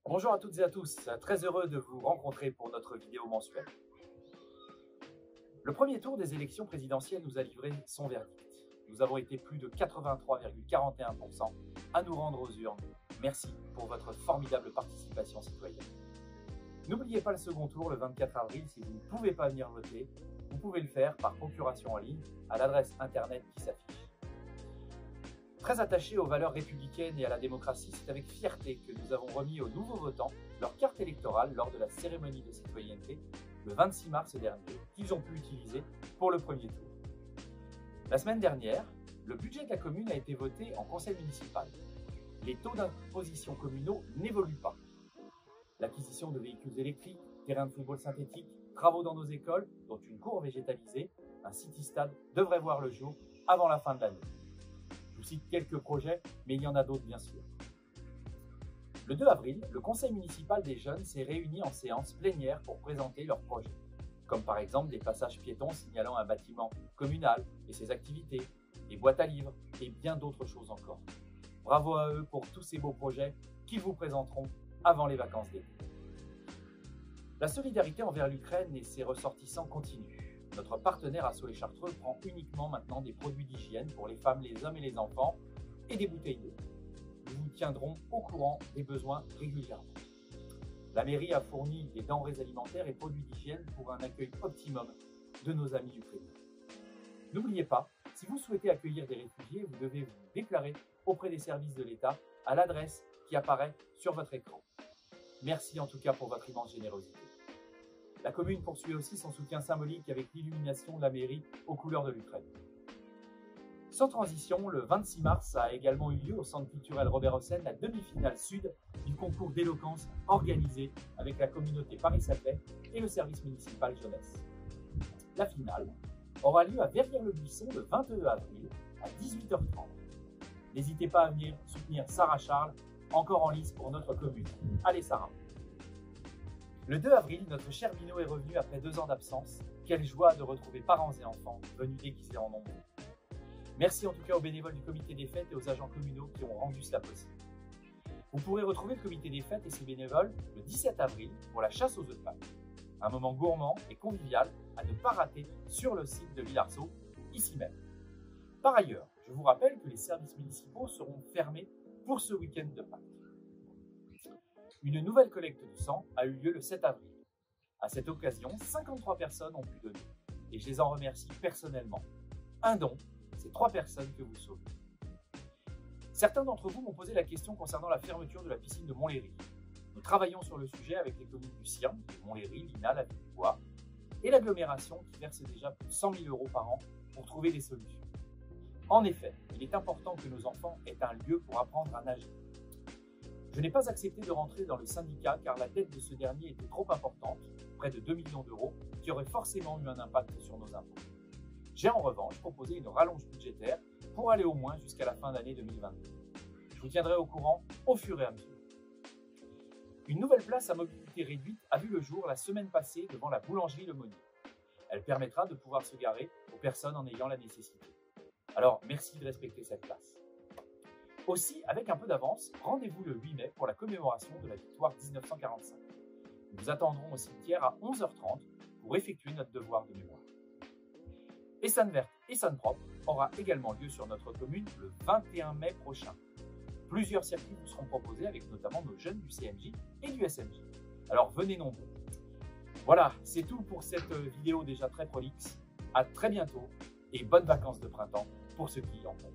Bonjour à toutes et à tous, très heureux de vous rencontrer pour notre vidéo mensuelle. Le premier tour des élections présidentielles nous a livré son verdict. Nous avons été plus de 83,41% à nous rendre aux urnes. Merci pour votre formidable participation citoyenne. N'oubliez pas le second tour le 24 avril, si vous ne pouvez pas venir voter, vous pouvez le faire par procuration en ligne à l'adresse internet qui s'affiche. Très attachés aux valeurs républicaines et à la démocratie, c'est avec fierté que nous avons remis aux nouveaux votants leur carte électorale lors de la cérémonie de citoyenneté le 26 mars dernier, qu'ils ont pu utiliser pour le premier tour. La semaine dernière, le budget de la commune a été voté en conseil municipal. Les taux d'imposition communaux n'évoluent pas. L'acquisition de véhicules électriques, terrains de football synthétique, travaux dans nos écoles, dont une cour végétalisée, un city-stade devrait voir le jour avant la fin de l'année. Je vous cite quelques projets, mais il y en a d'autres bien sûr. Le 2 avril, le conseil municipal des jeunes s'est réuni en séance plénière pour présenter leurs projets, comme par exemple des passages piétons signalant un bâtiment communal et ses activités, des boîtes à livres et bien d'autres choses encore. Bravo à eux pour tous ces beaux projets qu'ils vous présenteront avant les vacances d'été. La solidarité envers l'Ukraine et ses ressortissants continue. Notre partenaire à Soleil-Chartreux prend uniquement maintenant des produits d'hygiène pour les femmes, les hommes et les enfants et des bouteilles d'eau. Nous vous tiendrons au courant des besoins régulièrement. La mairie a fourni des denrées alimentaires et produits d'hygiène pour un accueil optimum de nos amis ukrainiens. N'oubliez pas, si vous souhaitez accueillir des réfugiés, vous devez vous déclarer auprès des services de l'État à l'adresse qui apparaît sur votre écran. Merci en tout cas pour votre immense générosité. La commune poursuit aussi son soutien symbolique avec l'illumination de la mairie aux couleurs de l'Ukraine. Sans transition, le 26 mars a également eu lieu au Centre culturel Robert Hossein la demi-finale sud du concours d'éloquence organisé avec la communauté Paris-Saclay et le service municipal jeunesse. La finale aura lieu à Verrières-le-Buisson le 22 avril à 18h30. N'hésitez pas à venir soutenir Sarah Charles, encore en lice pour notre commune. Allez Sarah! Le 2 avril, notre cher Bino est revenu après 2 ans d'absence. Quelle joie de retrouver parents et enfants venus déguisés en nombre. Merci en tout cas aux bénévoles du comité des fêtes et aux agents communaux qui ont rendu cela possible. Vous pourrez retrouver le comité des fêtes et ses bénévoles le 17 avril pour la chasse aux œufs de Pâques. Un moment gourmand et convivial à ne pas rater sur le site de Villarceau, ici même. Par ailleurs, je vous rappelle que les services municipaux seront fermés pour ce week-end de Pâques. Une nouvelle collecte de sang a eu lieu le 7 avril. À cette occasion, 53 personnes ont pu donner et je les en remercie personnellement. Un don, c'est 3 personnes que vous sauvez. Certains d'entre vous m'ont posé la question concernant la fermeture de la piscine de Montlhéry. Nous travaillons sur le sujet avec les communes du Cirn, Montlhéry, Linal, la Ville-du-Bois et l'agglomération qui verse déjà plus de 100 000 € par an pour trouver des solutions. En effet, il est important que nos enfants aient un lieu pour apprendre à nager. Je n'ai pas accepté de rentrer dans le syndicat car la dette de ce dernier était trop importante, près de 2 millions d'euros, qui aurait forcément eu un impact sur nos impôts. J'ai en revanche proposé une rallonge budgétaire pour aller au moins jusqu'à la fin d'année 2022. Je vous tiendrai au courant au fur et à mesure. Une nouvelle place à mobilité réduite a vu le jour la semaine passée devant la boulangerie Le Monnier. Elle permettra de pouvoir se garer aux personnes en ayant la nécessité. Alors merci de respecter cette place. Aussi, avec un peu d'avance, rendez-vous le 8 mai pour la commémoration de la victoire 1945. Nous vous attendrons au cimetière à 11h30 pour effectuer notre devoir de mémoire. Essonne Verte, Essonne Propre aura également lieu sur notre commune le 21 mai prochain. Plusieurs circuits vous seront proposés avec notamment nos jeunes du CMJ et du SMJ. Alors venez nombreux. Voilà, c'est tout pour cette vidéo déjà très prolixe. À très bientôt et bonnes vacances de printemps pour ceux qui y en ont.